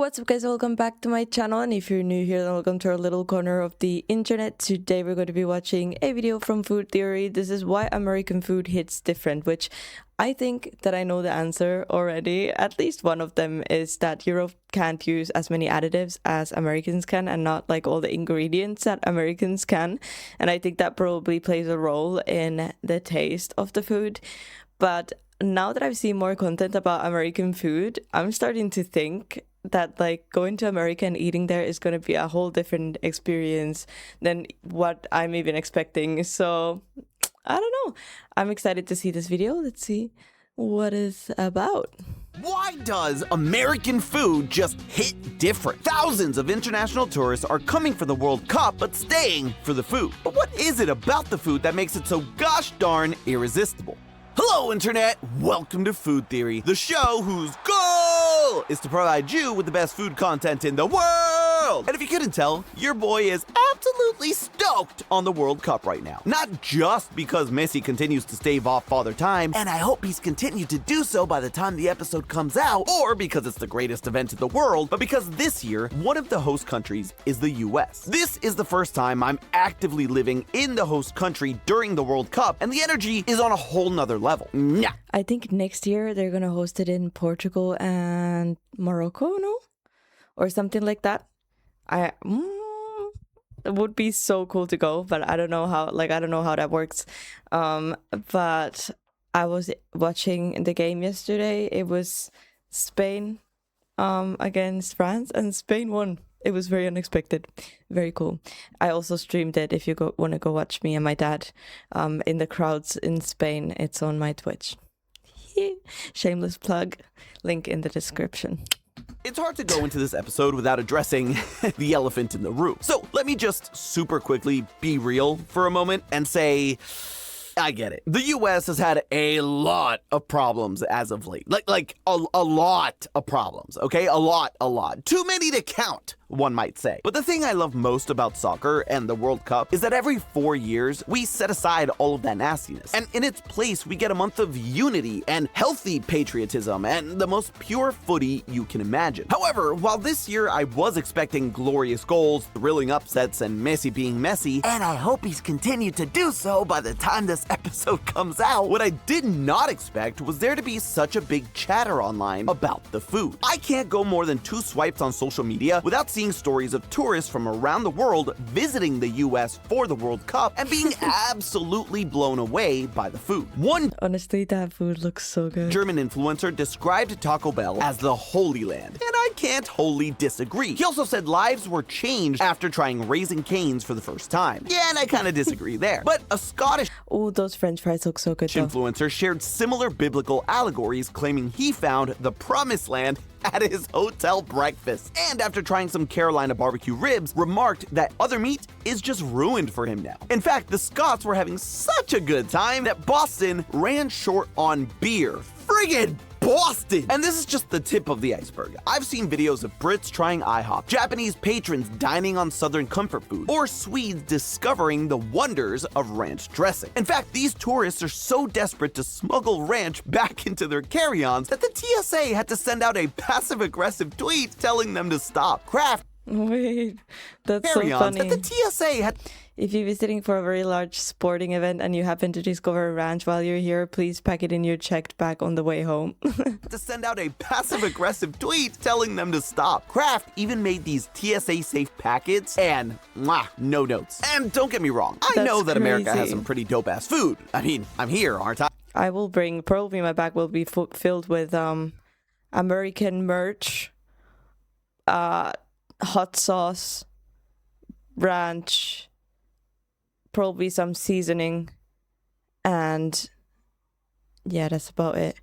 what's up guys, welcome back to my channel, and if you're new here then welcome to our little corner of the internet. Today we're going to be watching a video from Food Theory. This is why American food hits different, which I think that I know the answer already. At least one of them is that Europe can't use as many additives as Americans can, and not like all the ingredients that Americans can, and I think that probably plays a role in the taste of the food. But now that I've seen more content about American food, I'm starting to think that like going to America and eating there is going to be a whole different experience than what I'm even expecting. So I don't know. I'm excited to see this video. Let's see what it's about. Why does American food just hit different? Thousands of international tourists are coming for the World Cup but staying for the food. But what is it about the food that makes it so gosh darn irresistible? Hello, Internet! Welcome to Food Theory, the show whose goal is to provide you with the best food content in the world! And if you couldn't tell, your boy is absolutely stoked on the World Cup right now. Not just because Messi continues to stave off Father Time, and I hope he's continued to do so by the time the episode comes out, or because it's the greatest event in the world, but because this year, one of the host countries is the US. This is the first time I'm actively living in the host country during the World Cup, and the energy is on a whole nother level. Nah. I think next year they're gonna host it in Portugal and Morocco, no? Or something like that. It would be so cool to go, but I don't know how that works. But I was watching the game yesterday. It was Spain against France, and Spain won. It was very unexpected. Very cool. I also streamed it if you want to go watch me and my dad in the crowds in Spain. It's on my Twitch. Shameless plug. Link in the description. It's hard to go into this episode without addressing the elephant in the room. So let me just super quickly be real for a moment and say, I get it. The US has had a lot of problems as of late. Like a lot of problems, okay? A lot. Too many to count, one might say. But the thing I love most about soccer and the World Cup is that every 4 years, we set aside all of that nastiness. And in its place, we get a month of unity and healthy patriotism and the most pure footy you can imagine. However, while this year I was expecting glorious goals, thrilling upsets, and Messi being Messi, and I hope he's continued to do so by the time this episode comes out, what I did not expect was there to be such a big chatter online about the food. I can't go more than 2 swipes on social media without seeing stories of tourists from around the world visiting the US for the World Cup and being absolutely blown away by the food. One Honestly, that food looks so good. German influencer described Taco Bell as the Holy Land, and I can't wholly disagree. He also said lives were changed after trying Raising Cane's for the first time. Yeah, and I kind of disagree there. But a Scottish Those French fries look so good though. Influencer shared similar biblical allegories, claiming he found the promised land at his hotel breakfast. And after trying some Carolina barbecue ribs, remarked that other meat is just ruined for him now. In fact, the Scots were having such a good time that Boston ran short on beer. Friggin' Boston! And this is just the tip of the iceberg. I've seen videos of Brits trying IHOP, Japanese patrons dining on Southern comfort food, or Swedes discovering the wonders of ranch dressing. In fact, these tourists are so desperate to smuggle ranch back into their carry-ons that the TSA had to send out a passive-aggressive tweet telling them to stop. Kraft Wait, that's so carry-ons funny. that the TSA had If you're visiting for a very large sporting event and you happen to discover a ranch while you're here, please pack it in your checked bag on the way home. to send out a passive-aggressive tweet telling them to stop. Kraft even made these TSA-safe packets and no notes. And don't get me wrong, I know that America has some pretty dope-ass food. I mean, I'm here, aren't I? I will bring, probably my bag will be filled with American merch, hot sauce, ranch, probably some seasoning, and yeah, that's about it,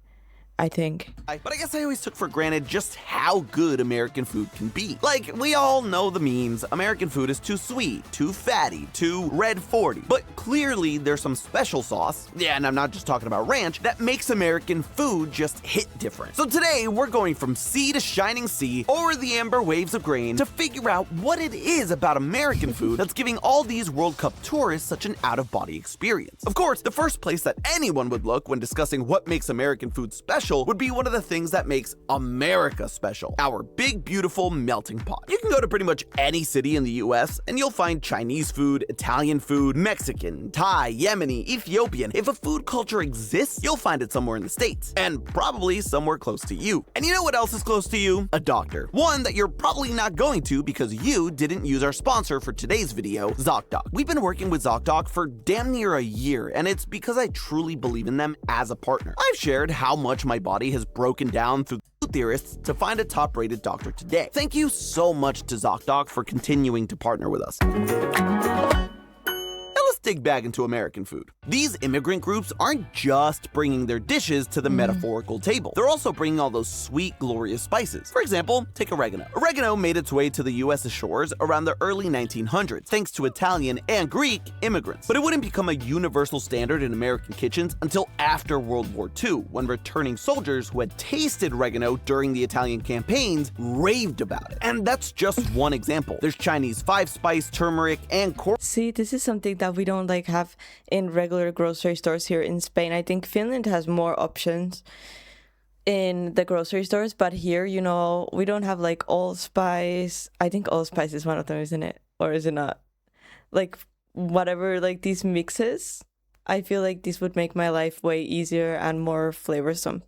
I think. But I guess I always took for granted just how good American food can be. Like, we all know the memes. American food is too sweet, too fatty, too red 40. But clearly there's some special sauce, yeah, and I'm not just talking about ranch, that makes American food just hit different. So today we're going from sea to shining sea, over the amber waves of grain, to figure out what it is about American food that's giving all these World Cup tourists such an out-of-body experience. Of course, the first place that anyone would look when discussing what makes American food special special would be one of the things that makes America special, our big, beautiful melting pot. You can go to pretty much any city in the US and you'll find Chinese food, Italian food, Mexican, Thai, Yemeni, Ethiopian. If a food culture exists, you'll find it somewhere in the States, and probably somewhere close to you. And you know what else is close to you? A doctor. One that you're probably not going to because you didn't use our sponsor for today's video, ZocDoc. We've been working with ZocDoc for damn near a year, and it's because I truly believe in them as a partner. I've shared how much my body has broken down through food theorists to find a top-rated doctor today. Thank you so much to ZocDoc for continuing to partner with us. Dig back into American food. These immigrant groups aren't just bringing their dishes to the metaphorical table. They're also bringing all those sweet, glorious spices. For example, take oregano. Oregano made its way to the US shores around the early 1900s, thanks to Italian and Greek immigrants. But it wouldn't become a universal standard in American kitchens until after World War II, when returning soldiers who had tasted oregano during the Italian campaigns raved about it. And that's just one example. There's Chinese five-spice, turmeric, and See, this is something that we don't like have in regular grocery stores here in Spain. I think Finland has more options in the grocery stores, but here, you know, we don't have like allspice. I think allspice is one of them, isn't it? Or is it not? Like whatever, like these mixes, I feel like this would make my life way easier and more flavorsome.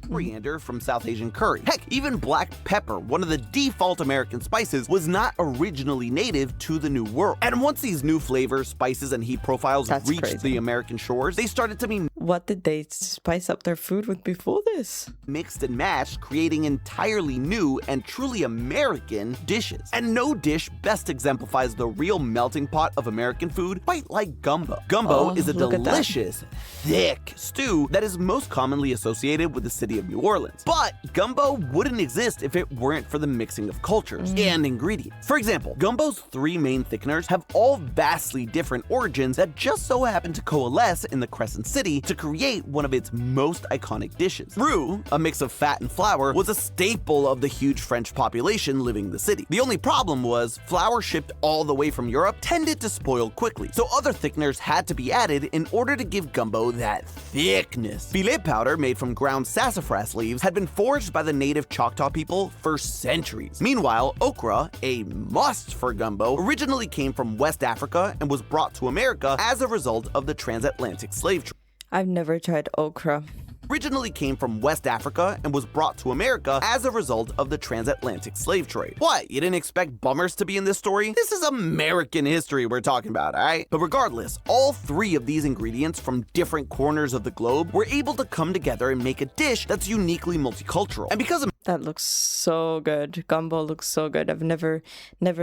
Coriander from South Asian curry. Heck, even black pepper, one of the default American spices, was not originally native to the New World. And once these new flavors, spices, and heat profiles reached the American shores, they started to be what did they spice up their food with before this? Mixed and matched, creating entirely new and truly American dishes. And no dish best exemplifies the real melting pot of American food quite like gumbo. Gumbo is a delicious, thick stew that is most commonly associated with the city of New Orleans. But gumbo wouldn't exist if it weren't for the mixing of cultures and ingredients. For example, gumbo's three main thickeners have all vastly different origins that just so happen to coalesce in the Crescent City to create one of its most iconic dishes. Roux, a mix of fat and flour, was a staple of the huge French population living in the city. The only problem was flour shipped all the way from Europe tended to spoil quickly, so other thickeners had to be added in order to give gumbo that thickness. Filet powder made from ground sassafras leaves had been foraged by the native Choctaw people for centuries. Meanwhile, okra, a must for gumbo, originally came from West Africa and was brought to America as a result of the transatlantic slave trade. I've never tried okra. Originally came from West Africa and was brought to America as a result of the transatlantic slave trade. What, you didn't expect bummers to be in this story? This is American history we're talking about, alright? But regardless, all three of these ingredients from different corners of the globe were able to come together and make a dish that's uniquely multicultural. And because that looks so good. Gumbo looks so good. I've never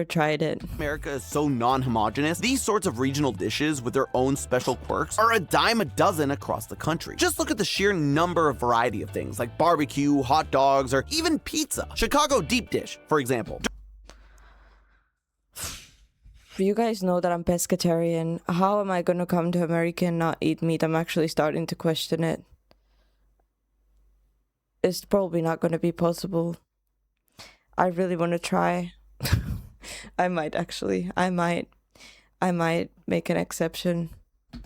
tried it. America is so non-homogeneous, these sorts of regional dishes with their own special quirks are a dime a dozen across the country. Just look at the sheer number of variety of things like barbecue, hot dogs, or even pizza. Chicago deep dish, for example. You guys know that I'm pescatarian. How am I gonna come to America and not eat meat? I'm actually starting to question it. It's probably not going to be possible. I really want to try. I might actually. I might make an exception.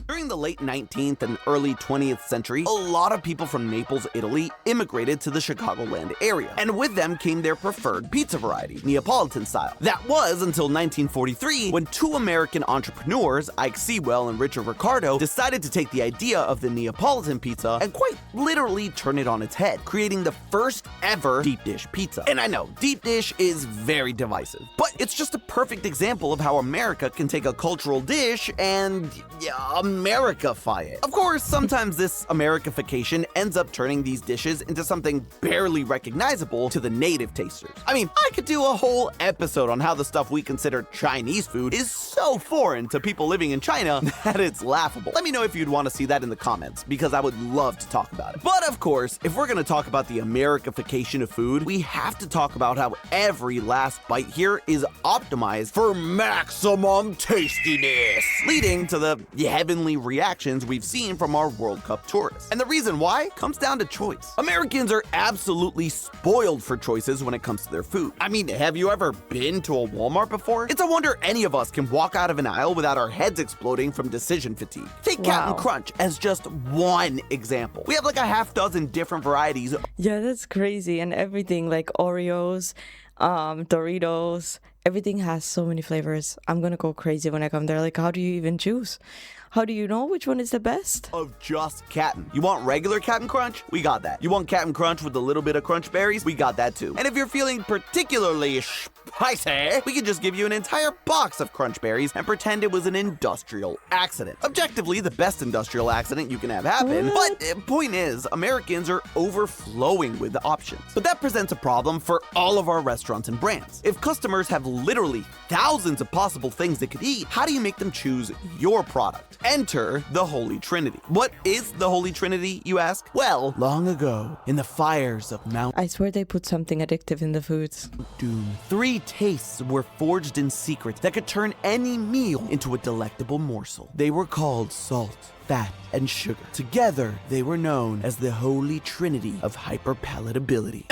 During the late 19th and early 20th century, a lot of people from Naples, Italy immigrated to the Chicagoland area. And with them came their preferred pizza variety, Neapolitan style. That was until 1943 when two American entrepreneurs, Ike Sewell and Richard Ricardo, decided to take the idea of the Neapolitan pizza and quite literally turn it on its head, creating the first ever deep dish pizza. And I know, deep dish is very divisive, but it's just a perfect example of how America can take a cultural dish and Americify it. Of course, sometimes this Americification ends up turning these dishes into something barely recognizable to the native tasters. I mean, I could do a whole episode on how the stuff we consider Chinese food is so foreign to people living in China that it's laughable. Let me know if you'd want to see that in the comments, because I would love to talk about it. But of course, if we're going to talk about the Americification of food, we have to talk about how every last bite here is optimized for maximum tastiness, leading to the heavenly real reactions we've seen from our World Cup tourists. And the reason why comes down to choice. Americans are absolutely spoiled for choices when it comes to their food. I mean, have you ever been to a Walmart before? It's a wonder any of us can walk out of an aisle without our heads exploding from decision fatigue. Take Captain Crunch as just one example. We have like a half dozen different varieties. Yeah, that's crazy. And everything like Oreos, Doritos, everything has so many flavors. I'm gonna go crazy when I come there. Like, how do you even choose? How do you know which one is the best? Of just Captain. You want regular Captain Crunch? We got that. You want Captain Crunch with a little bit of crunch berries? We got that too. And if you're feeling particularly spicy, we can just give you an entire box of crunch berries and pretend it was an industrial accident. Objectively, the best industrial accident you can have happen. What? But point is, Americans are overflowing with options. But that presents a problem for all of our restaurants and brands. If customers have literally thousands of possible things they could eat, how do you make them choose your product? Enter the Holy Trinity. What is the Holy Trinity, you ask? Well, long ago, in the fires of Mount I swear they put something addictive in the foods. Doom, 3 tastes were forged in secret that could turn any meal into a delectable morsel. They were called salt, fat, and sugar. Together, they were known as the Holy Trinity of hyperpalatability.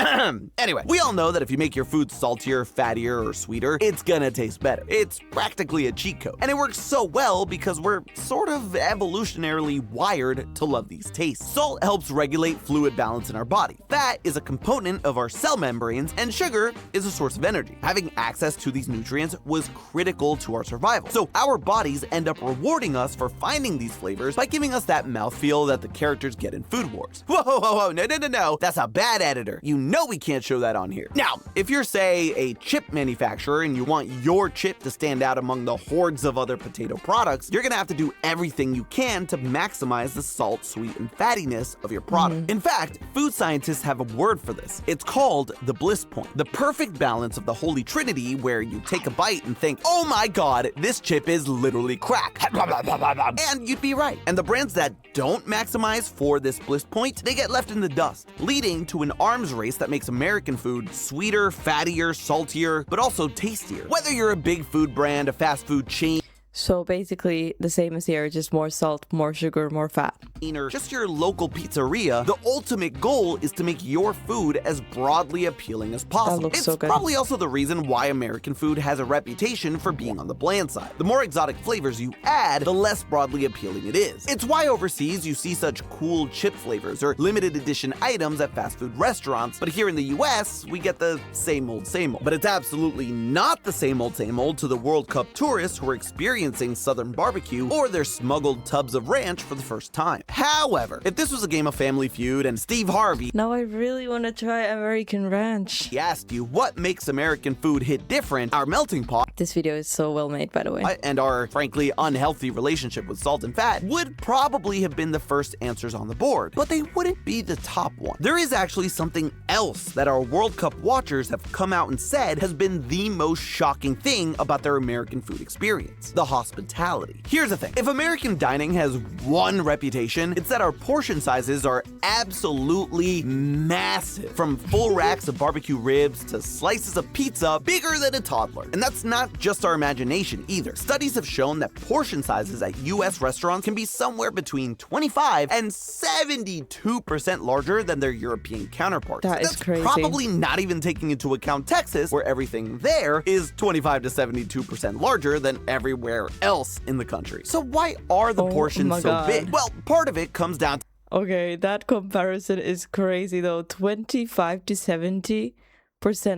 Anyway, we all know that if you make your food saltier, fattier, or sweeter, it's gonna taste better. It's practically a cheat code. And it works so well because we're sort of evolutionarily wired to love these tastes. Salt helps regulate fluid balance in our body. Fat is a component of our cell membranes, and sugar is a source of energy. Having access to these nutrients was critical to our survival. So our bodies end up rewarding us for finding these flavors by giving us that mouthfeel that the characters get in Food Wars. Whoa, no, that's a bad editor. You know we can't show that on here. Now, if you're, say, a chip manufacturer and you want your chip to stand out among the hordes of other potato products, you're gonna have to do everything you can to maximize the salt, sweet, and fattiness of your product. In fact, food scientists have a word for this. It's called the Bliss point, the perfect balance of the Holy Trinity where you take a bite and think, oh my god, this chip is literally crack. And you'd be right. And the brands that don't maximize for this bliss point, they get left in the dust, leading to an arms race that makes American food sweeter, fattier, saltier, but also tastier. Whether you're a big food brand, a fast food chain, So basically the same as here, just more salt, more sugar, more fat. or just your local pizzeria, the ultimate goal is to make your food as broadly appealing as possible. That looks It's so good. probably also the reason why American food has a reputation for being on the bland side. The more exotic flavors you add, the less broadly appealing it is. It's why overseas you see such cool chip flavors or limited edition items at fast food restaurants, but here in the US, we get the same old, same old. But it's absolutely not the same old to the World Cup tourists who are experiencing Southern barbecue or their smuggled tubs of ranch for the first time. However, if this was a game of Family Feud and Steve Harvey Now I really want to try American Ranch. asked you what makes American food hit different, our melting pot This video is so well made, by the way. and our frankly unhealthy relationship with salt and fat would probably have been the first answers on the board, but they wouldn't be the top one. There is actually something else that our World Cup watchers have come out and said has been the most shocking thing about their American food experience: the hospitality. Here's the thing: if American dining has one reputation, it's that our portion sizes are absolutely massive. From full racks of barbecue ribs to slices of pizza bigger than a toddler. And that's not just our imagination either. Studies have shown that portion sizes at US restaurants can be somewhere between 25 and 72% larger than their European counterparts. That is That's crazy. probably not even taking into account Texas, where everything there is 25 to 72% larger than everywhere else in the country. So why are the Oh portions my so God. big? Well, part of it comes down to Okay, that comparison is crazy though. 25 to 70%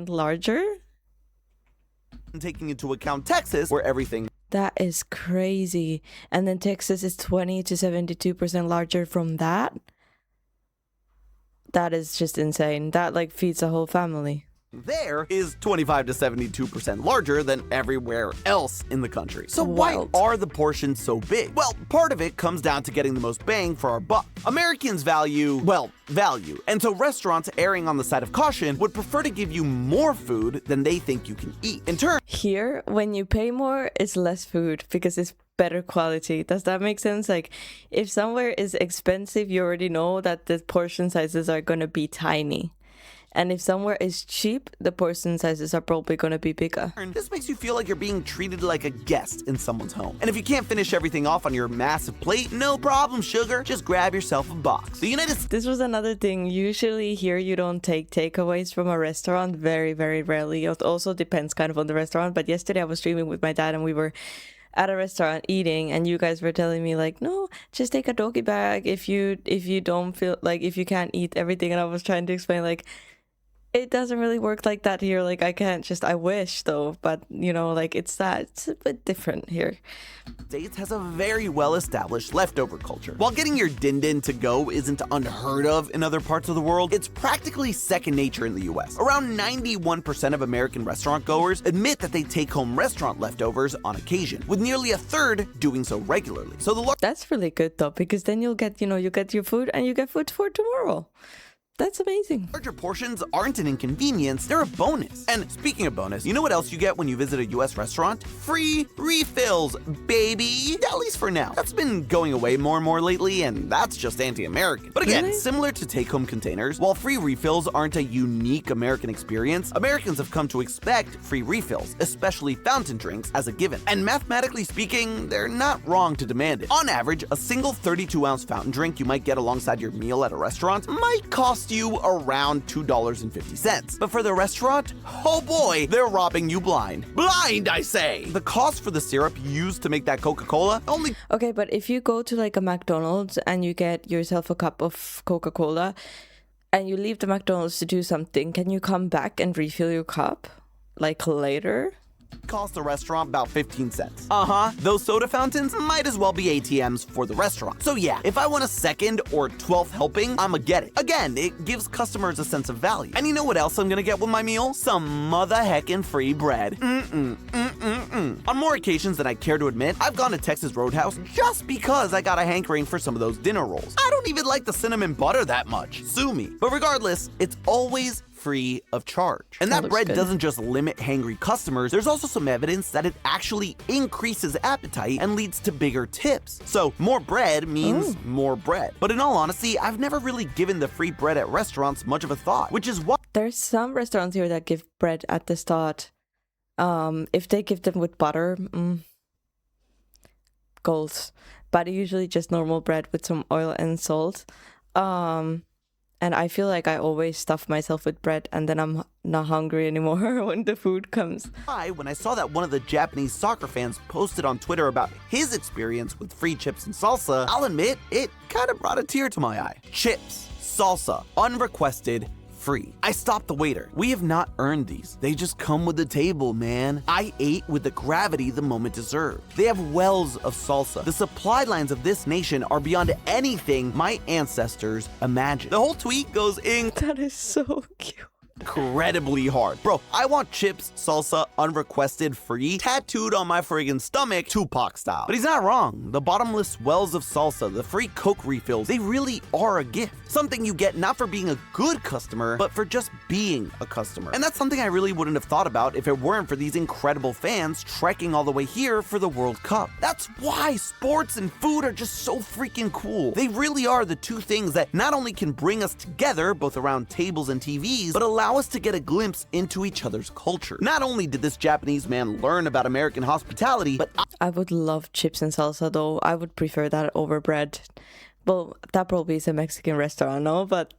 larger? taking into account Texas, where everything That is crazy. And then Texas is 20 to 72% larger from that? That is just insane. That like feeds a whole family. there is 25 to 72% larger than everywhere else in the country. So why Wild. are the portions so big? Well, part of it comes down to getting the most bang for our buck. Americans value, value. And so restaurants erring on the side of caution would prefer to give you more food than they think you can eat. In turn, Here, when you pay more, it's less food because it's better quality. Does that make sense? Like, if somewhere is expensive, you already know that the portion sizes are going to be tiny. And if somewhere is cheap, the portion sizes are probably gonna be bigger. This makes you feel like you're being treated like a guest in someone's home. And if you can't finish everything off on your massive plate, no problem, sugar. Just grab yourself a box. The United States. This was another thing. Usually here you don't take takeaways from a restaurant. Very, very rarely. It also depends kind of on the restaurant. But yesterday I was streaming with my dad and we were at a restaurant eating, and you guys were telling me like, no, just take a doggy bag if you don't feel like, if you can't eat everything. And I was trying to explain like, it doesn't really work like that here. Like I can't just, I wish though, but you know, like it's a bit different here. States has a very well-established leftover culture. While getting your din-din to go isn't unheard of in other parts of the world, it's practically second nature in the US. Around 91% of American restaurant goers admit that they take home restaurant leftovers on occasion, with nearly a third doing so regularly. So that's really good though, because then you'll get, you know, you get your food and you get food for tomorrow. That's amazing. Larger portions aren't an inconvenience, they're a bonus. And speaking of bonus, you know what else you get when you visit a US restaurant? Free refills, baby! At least for now. That's been going away more and more lately, and that's just anti-American. But again, Really? similar to take-home containers, while free refills aren't a unique American experience, Americans have come to expect free refills, especially fountain drinks, as a given. And mathematically speaking, they're not wrong to demand it. On average, a single 32-ounce fountain drink you might get alongside your meal at a restaurant might cost you around $2.50. But for the restaurant, oh boy, they're robbing you blind. Blind, I say! The cost for the syrup used to make that Coca-Cola only... Okay, but if you go to like a McDonald's and you get yourself a cup of Coca-Cola and you leave the McDonald's to do something, can you come back and refill your cup like later? cost the restaurant about 15 cents. Those soda fountains might as well be ATMs for the restaurant. So yeah, if I want a second or 12th helping, I'ma get it. Again, it gives customers a sense of value. And you know what else I'm gonna get with my meal? Some mother heckin' free bread. On more occasions than I care to admit, I've gone to Texas Roadhouse just because I got a hankering for some of those dinner rolls. I don't even like the cinnamon butter that much. Sue me. But regardless, it's always free of charge. And that bread doesn't just limit hangry customers, there's also some evidence that it actually increases appetite and leads to bigger tips. So more bread means more bread. But in all honesty, I've never really given the free bread at restaurants much of a thought, which is why there's some restaurants here that give bread at the start. If they give them with butter, goals. But usually just normal bread with some oil and salt. And I feel like I always stuff myself with bread and then I'm not hungry anymore when the food comes. When I saw that one of the Japanese soccer fans posted on Twitter about his experience with free chips and salsa, I'll admit, it kind of brought a tear to my eye. Chips, salsa, unrequested, free. I stopped the waiter. We have not earned these. They just come with the table, man. I ate with the gravity the moment deserved. They have wells of salsa. The supply lines of this nation are beyond anything my ancestors imagined. The whole tweet goes That is so cute. incredibly hard. Bro, I want chips, salsa, unrequested, free, tattooed on my friggin' stomach, Tupac style. But he's not wrong. The bottomless wells of salsa, the free Coke refills, they really are a gift. Something you get not for being a good customer, but for just being a customer. And that's something I really wouldn't have thought about if it weren't for these incredible fans trekking all the way here for the World Cup. That's why sports and food are just so freaking cool. They really are the two things that not only can bring us together, both around tables and TVs, but allow us to get a glimpse into each other's culture. Not only did this Japanese man learn about American hospitality, but I would love chips and salsa though. I would prefer that over bread. Well, that probably is a Mexican restaurant, no? But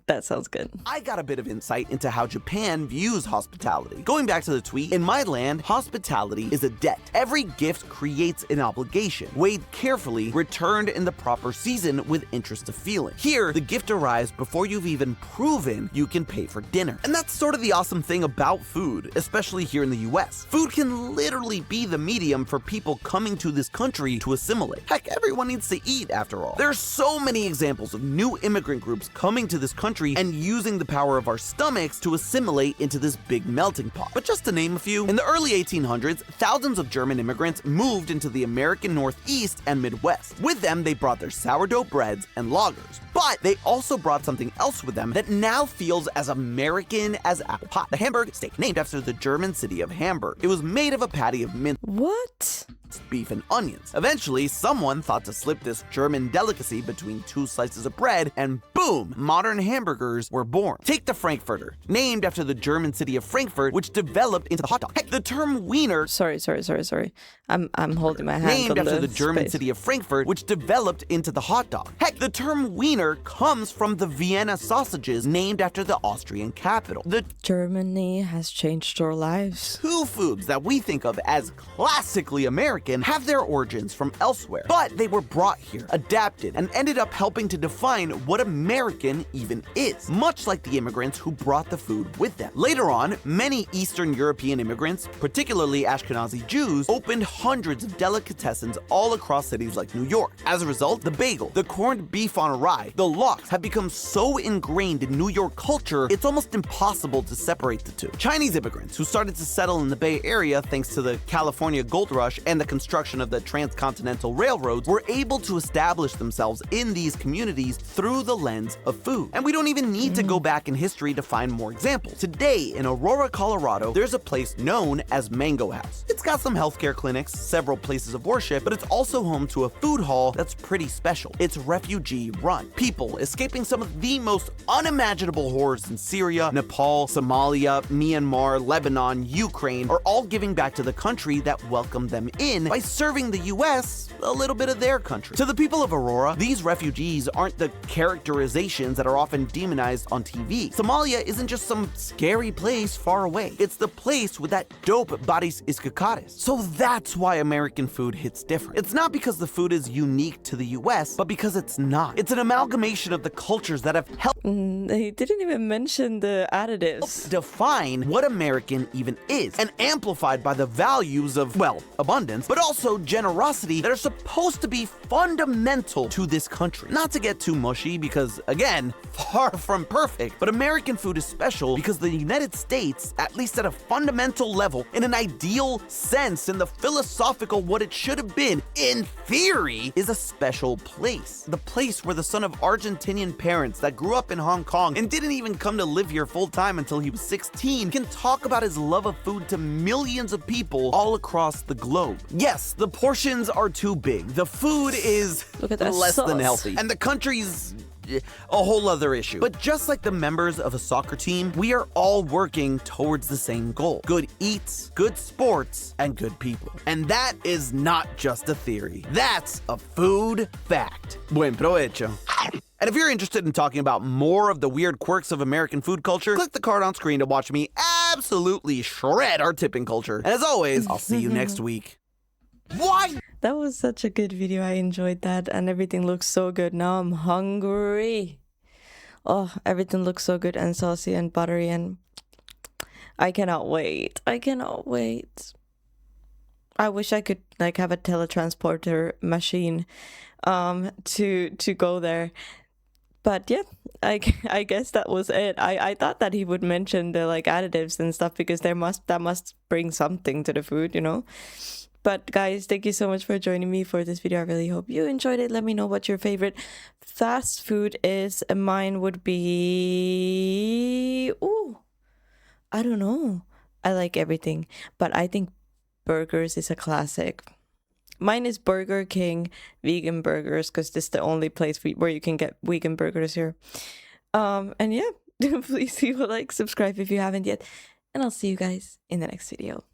that sounds good. I got a bit of insight into how Japan views hospitality. Going back to the tweet, in my land, hospitality is a debt. Every gift creates an obligation, weighed carefully, returned in the proper season with interest of feeling. Here, the gift arrives before you've even proven you can pay for dinner. And that's sort of the awesome thing about food, especially here in the US. Food can literally be the medium for people coming to this country to assimilate. Heck, everyone needs to eat after all. There are so many examples of new immigrant groups coming to this country and using the power of our stomachs to assimilate into this big melting pot. But just to name a few, in the early 1800s, thousands of German immigrants moved into the American Northeast and Midwest. With them, they brought their sourdough breads and lagers. But they also brought something else with them that now feels as American as apple pie. The Hamburg steak, named after the German city of Hamburg. It was made of a patty of mince. What? minced beef and onions. Eventually, someone thought to slip this German delicacy between two slices of bread, and boom, modern hamburgers were born. Take the Frankfurter, named after the German city of Frankfurt, which developed into the hot dog. Heck, the term wiener... Sorry. I'm holding my hand named on after the German space. city of Frankfurt, which developed into the hot dog. Heck, the term wiener comes from the Vienna sausages, named after the Austrian capital. The Germany has changed our lives. two foods that we think of as classically American have their origins from elsewhere, but they were brought here, adapted, and ended up helping to define what American even is, much like the immigrants who brought the food with them. Later on, many Eastern European immigrants, particularly Ashkenazi Jews, opened hundreds of delicatessens all across cities like New York. As a result, the bagel, the corned beef on rye, the lox have become so ingrained in New York culture, it's almost impossible to separate the two. Chinese immigrants who started to settle in the Bay Area thanks to the California Gold Rush and the construction of the transcontinental railroads were able to establish themselves in these communities through the lens of food. And we don't even need to go back in history to find more examples. Today, in Aurora, Colorado, there's a place known as Mango House. It's got some healthcare clinics, several places of worship, but it's also home to a food hall that's pretty special. It's refugee-run. People escaping some of the most unimaginable horrors in Syria, Nepal, Somalia, Myanmar, Lebanon, Ukraine are all giving back to the country that welcomed them in by serving the US a little bit of their country. To the people of Aurora, these refugees aren't the characterizations that are often demonized on TV. Somalia isn't just some scary place far away. It's the place with that dope baris iskakaris. So that's why American food hits different. It's not because the food is unique to the US, but because it's not. It's an amalgamation of the cultures that have helped They didn't even mention the additives. define what American even is, and amplified by the values of, well, abundance, but also generosity that are supposed to be fundamental to this country. Not to get too mushy, because again, far from perfect, but American food is special because the United States, at least at a fundamental level, in an ideal sense, in the philosophical what it should have been, in theory, is a special place. The place where the son of Argentinian parents that grew up in Hong Kong and didn't even come to live here full time until he was 16 can talk about his love of food to millions of people all across the globe. Yes, the portions are too big. The food is Look at that less than sauce. healthy. And the country's a whole other issue. But just like the members of a soccer team, we are all working towards the same goal. Good eats, good sports, and good people. And that is not just a theory. That's a food fact. Buen provecho. And if you're interested in talking about more of the weird quirks of American food culture, click the card on screen to watch me absolutely shred our tipping culture. And as always, I'll see you next week. Why? That was such a good video. I enjoyed that, and everything looks so good. Now I'm hungry. Oh, everything looks so good and saucy and buttery, and I cannot wait. I cannot wait. I wish I could like have a teletransporter machine to go there. But yeah, I guess that was it. I thought that he would mention the like additives and stuff, because that must bring something to the food, you know. But guys, thank you so much for joining me for this video. I really hope you enjoyed it. Let me know what your favorite fast food is. Mine would be... Ooh, I don't know. I like everything. But I think burgers is a classic. Mine is Burger King vegan burgers, because this is the only place where you can get vegan burgers here. And yeah, please leave a like, subscribe if you haven't yet. And I'll see you guys in the next video.